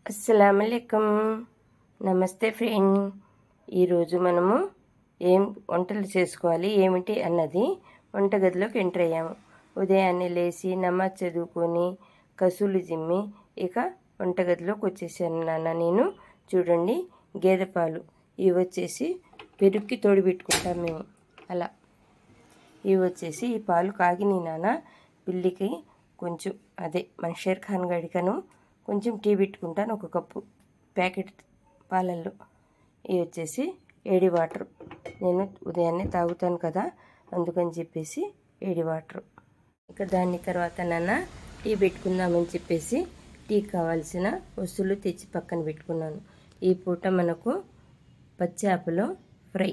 అస్సలాముఅలైకుం. నమస్తే ఫ్రెండ్. ఈరోజు మనము ఏం వంటలు చేసుకోవాలి ఏమిటి అన్నది వంటగదిలోకి ఎంటర్ అయ్యాము. ఉదయాన్నే లేచి నమాజ్ చదువుకొని కసులు జిమ్మి ఇక వంటగదిలోకి వచ్చేసాను నాన్న. నేను చూడండి, గేదె పాలు ఇవి వచ్చేసి పెరుగుకి తోడుపెట్టుకుంటాం మేము. అలా ఇవి వచ్చేసి ఈ పాలు కాగినాయి నాన్న. పిల్లికి కొంచెం మన షేర్ ఖాన్ గడికను కొంచెం టీ పెట్టుకుంటాను, ఒక కప్పు ప్యాకెట్ పాలల్లో. ఇవి వచ్చేసి ఏడి వాటర్, నేను ఉదయాన్నే తాగుతాను కదా, అందుకని చెప్పేసి ఏడి వాటర్. ఇక దాని తర్వాత నాన్న టీ పెట్టుకుందామని చెప్పేసి టీకి కావాల్సిన వస్తువులు తెచ్చి పక్కన పెట్టుకున్నాను. ఈ పూట మనకు పచ్చాపలో ఫ్రై,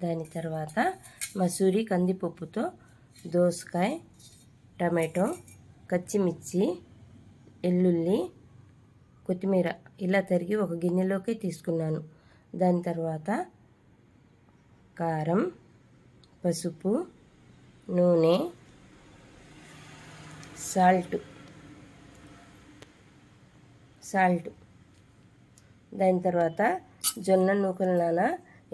దాని తర్వాత మసూరి కందిపప్పుతో దోసకాయ, టమాటో, పచ్చిమిర్చి, వెల్లుల్లి, కొత్తిమీర ఇలా తరిగి ఒక గిన్నెలోకి తీసుకున్నాను. దాని తర్వాత కారం, పసుపు, నూనె, సాల్ట్. దాని తర్వాత జొన్న నూకలు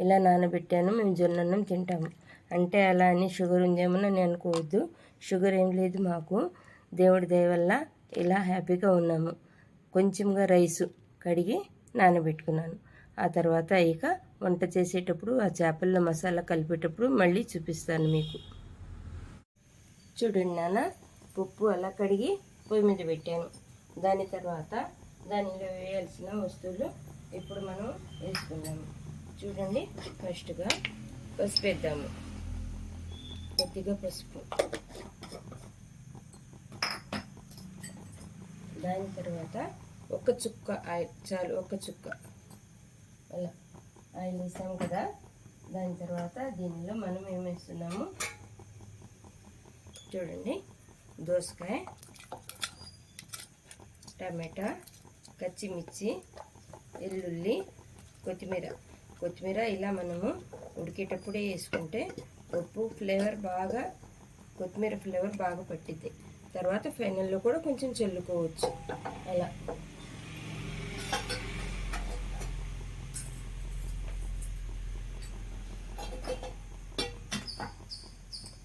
ఇలా నానబెట్టాను. మేము జొన్నన్నం తింటాము. అంటే అలా అని షుగర్ ఉందేమని అనుకోవద్దు. షుగర్ ఏం లేదు మాకు. దేవుడి దయ వల్ల ఇలా హ్యాపీగా ఉన్నాము. కొంచెంగా రైసు కడిగి నానబెట్టుకున్నాను. ఆ తర్వాత ఇక వంట చేసేటప్పుడు ఆ చేపల్లో మసాలా కలిపేటప్పుడు మళ్ళీ చూపిస్తాను మీకు. చూడండి నాన్న, పప్పు అలా కడిగి పొయ్యి మీద పెట్టాను. దాని తర్వాత దానిలో వేయాల్సిన వస్తువులు ఇప్పుడు మనం వేసుకుందాము. చూడండి, ఫస్ట్గా పసుపు వేద్దాము. కొద్దిగా పసుపు. దాని తర్వాత ఒక చుక్క ఆయిల్ చాలు, ఒక చుక్క అలా ఆయిల్ వేసాము కదా. దాని తర్వాత దీనిలో మనం ఏం వేస్తున్నాము చూడండి, దోసకాయ, టమాటా, పచ్చిమిర్చి, వెల్లుల్లి, కొత్తిమీర ఇలా మనము ఉడికేటప్పుడే వేసుకుంటే కొత్తిమీర ఫ్లేవర్ బాగా పట్టిద్ది. తర్వాత ఫైనల్లో కూడా కొంచెం చల్లుకోవచ్చు అలా.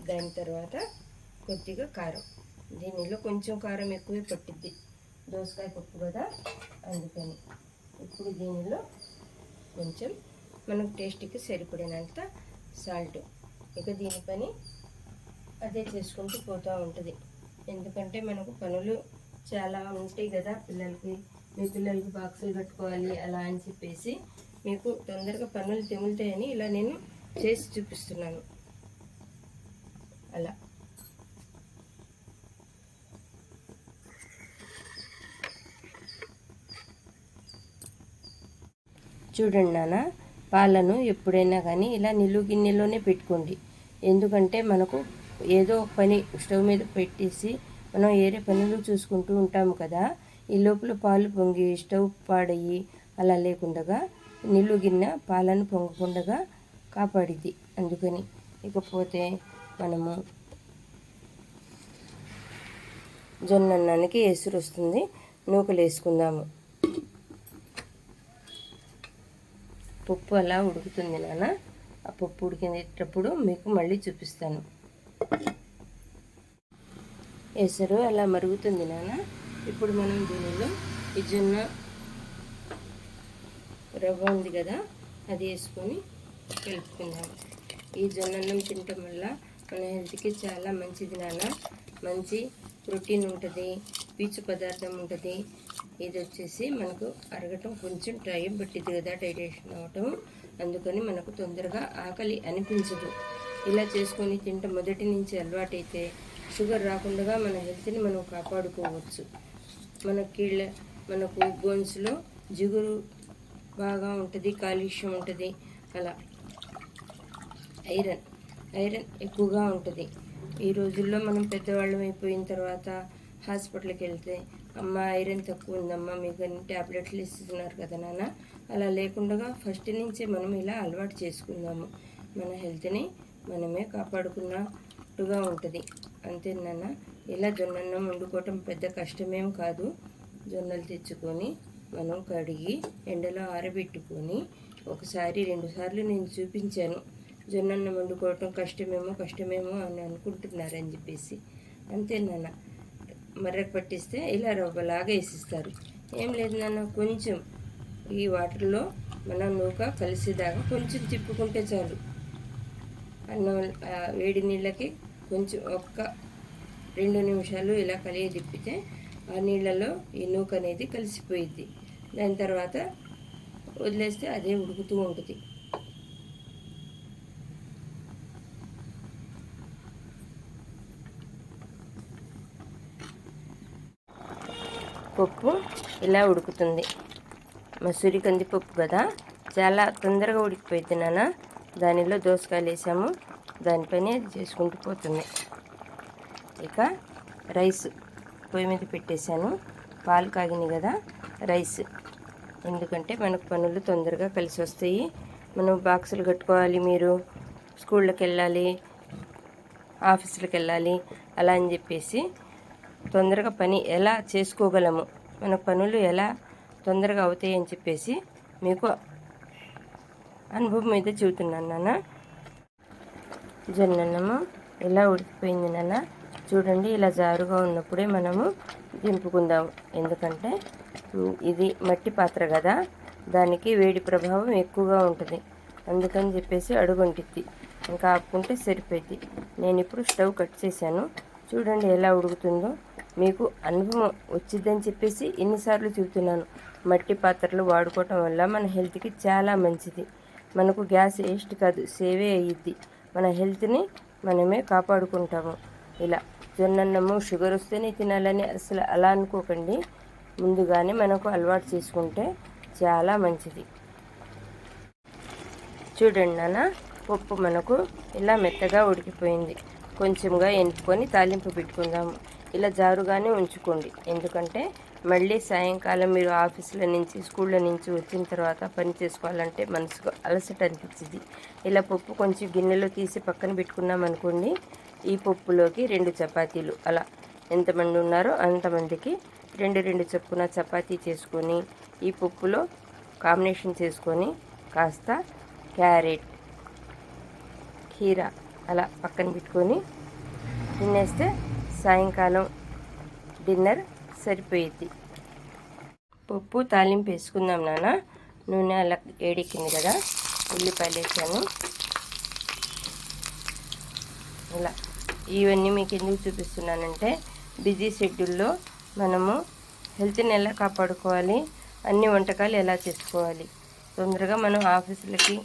దాని తర్వాత కొద్దిగా కారం. దీనిలో కొంచెం కారం ఎక్కువే పట్టిద్ది, దోసకాయ పప్పు కదా, అందుకని. ఇప్పుడు దీనిలో కొంచెం మనకు టేస్ట్కి సరిపడినంత సాల్ట్. ఇక దీని పని అదే చేసుకుంటూ పోతూ ఉంటుంది. ఎందుకంటే మనకు పనులు చాలా ఉంటాయి కదా పిల్లలకి. మీ పిల్లలకి బాక్సులు కట్టుకోవాలి అలా అని చెప్పేసి మీకు తొందరగా పనులు తెములుతాయని ఇలా నేను చేసి చూపిస్తున్నాను. అలా చూడండి నాన్న, పాలను ఎప్పుడైనా కానీ ఇలా నిలువు గిన్నెలోనే పెట్టుకోండి. ఎందుకంటే మనకు ఏదో పని స్టవ్ మీద పెట్టేసి మనం ఏరే పనులు చూసుకుంటూ ఉంటాము కదా, ఈ లోపల పాలు పొంగి స్టవ్ పాడయ్యి అలా లేకుండా నిలువు గిన్నె పాలను పొంగకుండా కాపాడిద్ది. అందుకని ఇకపోతే మనము జొన్నన్నానికి ఎసురు వస్తుంది, నూకలు వేసుకుందాము. పప్పు అలా ఉడుకుతుంది నాన్న. ఆ పప్పు ఉడికేటప్పుడు మీకు మళ్ళీ చూపిస్తాను. ఎసరు అలా మరుగుతుంది నాన్న. ఇప్పుడు మనం దీనిలో ఈ జొన్న రవ్వ ఉంది కదా, అది వేసుకొని కలుపుకుందాం. ఈ జొన్నన్నం తినటం వల్ల మన హెల్త్కి చాలా మంచిది నాన్న. మంచి ప్రోటీన్ ఉంటుంది, పీచు పదార్థం ఉంటుంది. ఇది వచ్చేసి మనకు అరగటం కొంచెం టైం పట్టింది కదా డైజెషన్ అవ్వటం, అందుకని మనకు తొందరగా ఆకలి అనిపించదు. ఇలా చేసుకొని తింటే మొదటి నుంచి అలవాటైతే షుగర్ రాకుండా మన హెల్త్ని మనం కాపాడుకోవచ్చు. మనకు బోన్స్లో జిగురు బాగా ఉంటుంది, కాల్షియం ఉంటుంది, అలా ఐరన్ ఎక్కువగా ఉంటుంది. ఈ రోజుల్లో మనం పెద్దవాళ్ళం అయిపోయిన తర్వాత హాస్పిటల్కి వెళ్తే అమ్మ ఐరన్ తక్కువ ఉందమ్మా మీకు ట్యాబ్లెట్లు ఇస్తున్నారు కదా నాన్న. అలా లేకుండా ఫస్ట్ నుంచే మనం ఇలా అలవాటు చేసుకుందాము. మన హెల్త్ని మనమే కాపాడుకున్నట్టుగా ఉంటుంది. అంతే నాన్న. ఇలా జొన్నన్నం వండుకోవటం పెద్ద కష్టమేం కాదు. జొన్నలు తెచ్చుకొని మనం కడిగి ఎండలో ఆరబెట్టుకొని ఒకసారి 2 సార్లు నేను చూపించాను. జొన్నన్నం వండుకోవటం కష్టమేమో అని అనుకుంటున్నారని చెప్పేసి. అంతే నాన్న, మర్రకు పట్టిస్తే ఇలా రవ్వలాగా వేసిస్తారు. ఏం లేదు నాన్న, కొంచెం ఈ వాటర్లో మనం నూక కలిసేదాకా కొంచెం తిప్పుకుంటే చాలు. అన్నం వేడి నీళ్ళకి కొంచెం 2 నిమిషాలు ఇలా కలిగి తిప్పితే ఆ నీళ్ళలో ఈ నూక అనేది కలిసిపోయిద్ది. దాని తర్వాత వదిలేస్తే అదే ఉడుకుతూ ఉంటుంది. పప్పు ఇలా ఉడుకుతుంది. మసూరి కందిపప్పు కదా, చాలా తొందరగా ఉడికిపోయింది నాన్న. దానిలో దోసకాయలు వేసాము, దానిపైన అది చేసుకుంటూ పోతుంది. ఇక రైస్ పొయ్యి మీద పెట్టేశాను. పాలు కాగినాయి కదా, రైస్. ఎందుకంటే మనకు పనులు తొందరగా కలిసి వస్తాయి. మనం బాక్సులు కట్టుకోవాలి, మీరు స్కూళ్ళకి వెళ్ళాలి, ఆఫీసులకు వెళ్ళాలి, అలా అని చెప్పేసి తొందరగా పని ఎలా చేసుకోగలము, మన పనులు ఎలా తొందరగా అవుతాయి అని చెప్పేసి మీకు అనుభవం మీద చెబుతున్నాను నాన్న. జొన్నన్నము ఎలా ఉడికిపోయింది నాన్న, చూడండి. ఇలా జారుగా ఉన్నప్పుడే మనము దింపుకుందాము. ఎందుకంటే ఇది మట్టి పాత్ర కదా, దానికి వేడి ప్రభావం ఎక్కువగా ఉంటుంది. అందుకని చెప్పేసి అడుగుంటిద్ది. ఇంకా ఆపుకుంటే సరిపోయింది. నేను ఇప్పుడు స్టవ్ కట్ చేశాను. చూడండి ఎలా ఉడుకుతుందో. మీకు అనుభవం వచ్చిందని చెప్పేసి ఎన్నిసార్లు చెబుతున్నాను. మట్టి పాత్రలు వాడుకోవటం వల్ల మన హెల్త్కి చాలా మంచిది. మనకు గ్యాస్ వేస్ట్ కాదు, సేవే అయ్యిద్ది. మన హెల్త్ని మనమే కాపాడుకుంటాము. ఇలా జొన్నన్నము షుగర్ వస్తేనే తినాలని అసలు అలా అనుకోకండి. ముందుగానే మనకు అలవాటు చేసుకుంటే చాలా మంచిది. చూడండి నాన్న, పప్పు మనకు ఇలా మెత్తగా ఉడికిపోయింది. కొంచెంగా ఎనుపుకొని తాలింపు పెట్టుకుందాము. ఇలా జారుగానే ఉంచుకోండి. ఎందుకంటే మళ్ళీ సాయంకాలం మీరు ఆఫీసుల నుంచి స్కూళ్ళ నుంచి వచ్చిన తర్వాత పని చేసుకోవాలంటే మనసుకు అలసట అనిపించింది. ఇలా పప్పు కొంచెం గిన్నెలో తీసి పక్కన పెట్టుకున్నాం అనుకోండి. ఈ పప్పులోకి 2 చపాతీలు, అలా ఎంతమంది ఉన్నారో అంతమందికి 2 చొప్పున చపాతీ చేసుకొని ఈ పప్పులో కాంబినేషన్ చేసుకొని కాస్త క్యారెట్, కీరా అలా పక్కన పెట్టుకొని తినేస్తే సాయంకాలం డిన్నర్ సరిపోయిద్ది. పప్పు తాలింపు వేసుకుందాం నాన్న. నూనె అలా వేడెక్కింది కదా, ఉల్లిపాయలు వేసాను. ఇలా ఇవన్నీ మీకు ఎందుకు చూపిస్తున్నానంటే బిజీ షెడ్యూల్లో మనము హెల్త్ని ఎలా కాపాడుకోవాలి, అన్ని వంటకాలు ఎలా చేసుకోవాలి, తొందరగా మనం ఆఫీసులకి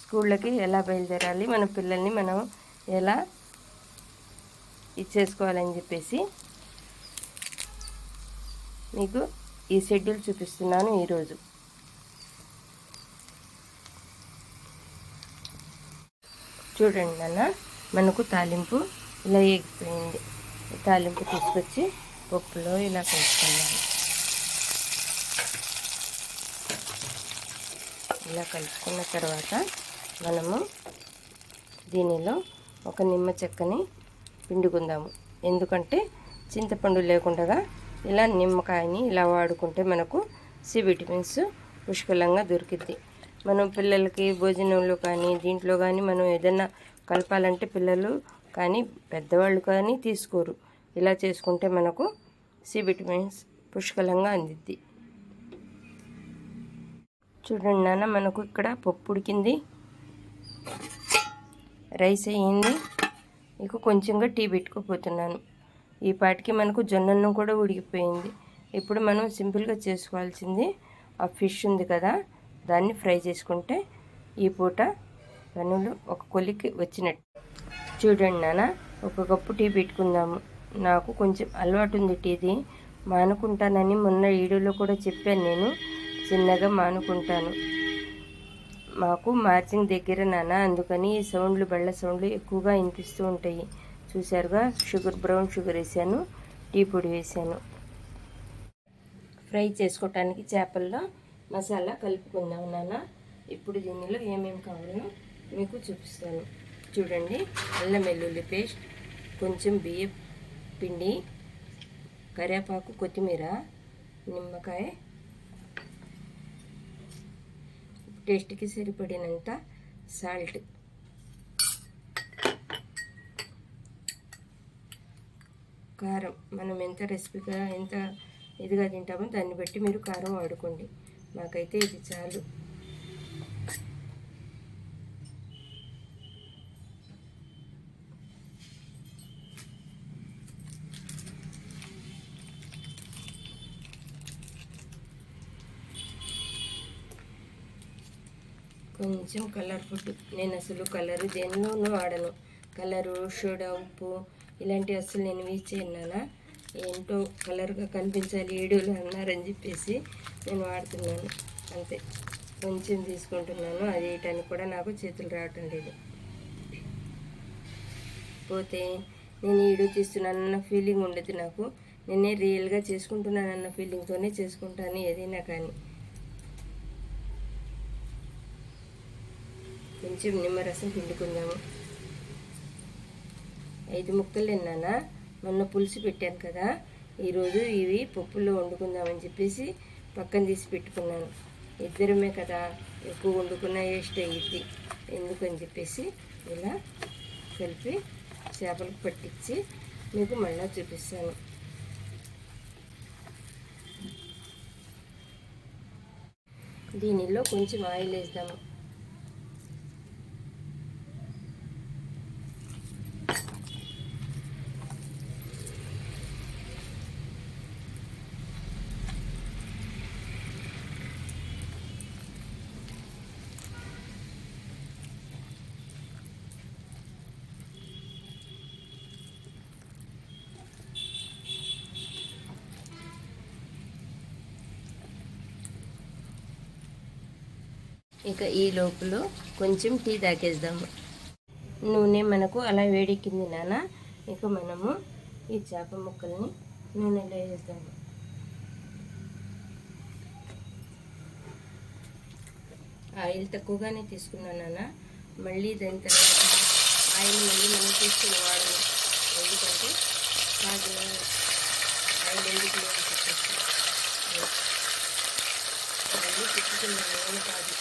స్కూళ్ళకి ఎలా బయలుదేరాలి, మన పిల్లల్ని మనం ఎలా ఇచ్చేసుకోవాలని చెప్పేసి మీకు ఈ షెడ్యూల్ చూపిస్తున్నాను ఈరోజు. చూడండి నాన్న, మనకు తాలింపు ఇలా ఎగిపోయింది. తాలింపు తీసుకొచ్చి పప్పులో ఇలా కలుపుకోవాలి. ఇలా కలుపుకున్న తర్వాత మనము దీనిలో ఒక నిమ్మ చెక్కని పిండుకుందాము. ఎందుకంటే చింతపండు లేకుండా ఇలా నిమ్మకాయని ఇలా వాడుకుంటే మనకు సి విటమిన్స్ పుష్కలంగా దొరికిద్ది. మనం పిల్లలకి భోజనంలో కానీ దీంట్లో కానీ మనం ఏదైనా కలపాలంటే పిల్లలు కానీ పెద్దవాళ్ళు కానీ తీసుకోరు. ఇలా చేసుకుంటే మనకు సి విటమిన్స్ పుష్కలంగా అందిద్ది. చూడండి నాన్న, మనకు ఇక్కడ పప్పు ఉడికింది, రైస్ అయ్యింది. ఇక కొంచెంగా టీ పెట్టుకోపోతున్నాను. ఈ పాటికి మనకు జొన్నన్నం కూడా ఉడికిపోయింది. ఇప్పుడు మనం సింపుల్గా చేసుకోవాల్సింది ఆ ఫిష్ ఉంది కదా, దాన్ని ఫ్రై చేసుకుంటే ఈ పూట పనులు ఒక కొలికి వచ్చినట్టు. చూడండి నాన్న, ఒక కప్పు టీ పెట్టుకుందాము. నాకు కొంచెం అలవాటు ఉంది టీది, మానుకుంటానని మొన్న వీడియోలో కూడా చెప్పాను. నేను చిన్నగా మానుకుంటాను. మాకు మార్జింగ్ దగ్గర నాన్న, అందుకని ఈ సౌండ్లు బళ్ళ సౌండ్లు ఎక్కువగా వినిపిస్తూ ఉంటాయి. చూసారుగా, బ్రౌన్ షుగర్ వేసాను, టీ పొడి వేసాను. ఫ్రై చేసుకోవటానికి చేపల్లో మసాలా కలుపుకుందాం నాన్న. ఇప్పుడు దీనిలో ఏమేమి కావాలో మీకు చూపిస్తాను. చూడండి, అల్లం వెల్లుల్లి పేస్ట్, కొంచెం బియ్యం పిండి, కరివేపాకు, కొత్తిమీర, నిమ్మకాయ, టేస్ట్కి సరిపడినంత సాల్ట్, కారం మనం ఎంత రెసిపీగా ఎంత ఇదిగా తింటామో దాన్ని బట్టి మీరు కారం వాడుకోండి. నాకైతే ఇది చాలు. కొంచెం కలర్ ఫుడ్, నేను అసలు కలర్ దేనిలోనూ వాడను. కలరు, సోడా, ఉప్పు ఇలాంటివి అసలు నేను యూజ్ చేయను. ఏంటో కలర్గా కనిపించాలి వీడియోలో అన్నారని చెప్పేసి నేను వాడుతున్నాను అంతే. కొంచెం తీసుకుంటున్నాను, అది వేయటానికి కూడా నాకు చేతులు రావటం లేదు. పోతే నేను వీడియో తీస్తున్నానన్న ఫీలింగ్ ఉండదు నాకు. నేనే రియల్గా చేసుకుంటున్నానన్న ఫీలింగ్తోనే చేసుకుంటాను ఏదైనా కానీ. కొంచెం నిమ్మరసం పిండుకుందాము. 5 ముక్కలు తిన్నానా, మొన్న పులుసు పెట్టాను కదా, ఈరోజు ఇవి పప్పులో వండుకుందామని చెప్పేసి పక్కన తీసి పెట్టుకున్నాను. ఇద్దరమే కదా, ఎక్కువ వండుకున్న వేస్ట్ అయ్యిద్ది ఎందుకని చెప్పేసి ఇలా కలిపి చేపలకు పట్టించి మీకు మళ్ళీ చూపిస్తాను. దీనిలో కొంచెం ఆయిల్ వేద్దాము. ఇక ఈ లోపల కొంచెం టీ తాగేద్దాము. నూనె మనకు అలా వేడెక్కింది నాన్న. ఇక మనము ఈ చేప ముక్కల్ని నూనెలో వేద్దాము. ఆయిల్ తక్కువగానే తీసుకున్నాను నాన్న. మళ్ళీ దాని తర్వాత ఆయిల్ మళ్ళీ మనం తీసుకుని వాడము, ఎందుకంటే కాదు ఆయిల్ ఎందుకు అని చెప్పేసి మళ్ళీ పెట్టుకున్నాను. నేను కాదు,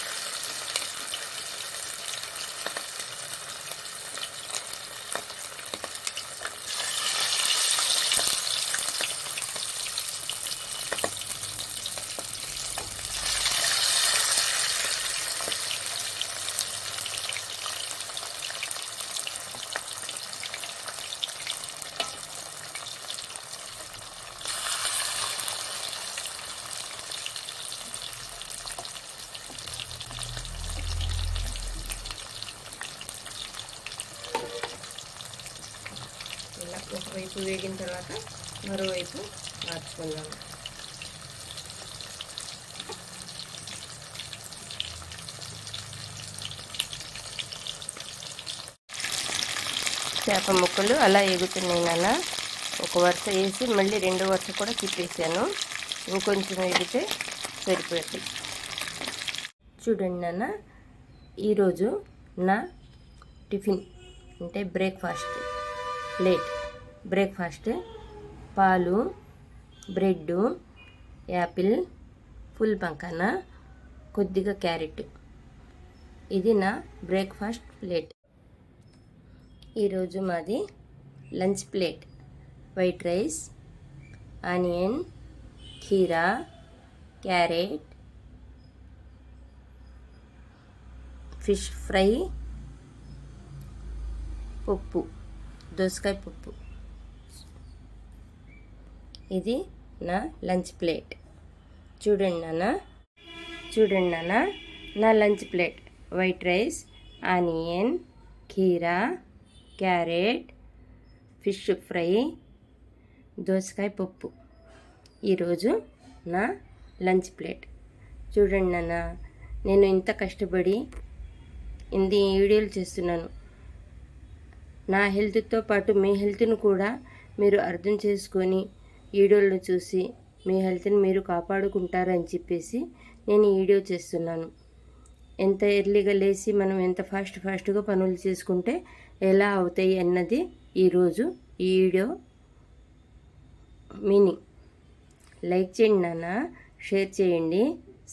ఇలా ఒకవైపు వేగిన తర్వాత మరోవైపు మార్చుకుందాము. చేప ముక్కలు అలా ఎగుతున్నాయి నాన్న. ఒక వరుస వేసి మళ్ళీ రెండో వరుస కూడా తిప్పేసాను. ఇంకొంచెం ఎగితే సరిపోతుంది. చూడండి నాన్న, ఈరోజు నా టిఫిన్ అంటే బ్రేక్ఫాస్ట్ పాలు, బ్రెడ్, యాపిల్, ఫుల్ పంకాన, కొద్దిగా క్యారెట్. ఇది నా బ్రేక్ఫాస్ట్ ప్లేట్. ఈరోజు మాది lunch plate. White rice, onion, కీరా, క్యారెట్, ఫిష్ ఫ్రై, పప్పు, దోసకాయ పప్పు. ఇది నా లంచ్ ప్లేట్. చూడండి నాన్న, నా lunch plate. White rice, onion, కీరా, క్యారెట్, ఫిష్ ఫ్రై, దోసకాయ పప్పు. ఈరోజు నా లంచ్ ప్లేట్. చూడండి నాన్న, నేను ఇంత కష్టపడి ఇన్ని వీడియోలు చేస్తున్నాను. నా హెల్త్తో పాటు మీ హెల్త్ను కూడా మీరు అర్థం చేసుకొని వీడియోలను చూసి మీ హెల్త్ని మీరు కాపాడుకుంటారని చెప్పేసి నేను ఈ వీడియో చేస్తున్నాను. ఎంత ఎర్లీగా లేచి మనం ఎంత ఫాస్ట్గా పనులు చేసుకుంటే ఎలా అవుతాయి అన్నది ఈరోజు ఈ వీడియో మీనింగ్. లైక్ చేయండి నాన్న, షేర్ చేయండి,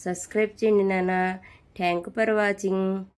సబ్స్క్రైబ్ చేయండి నాన్న. Thank for watching.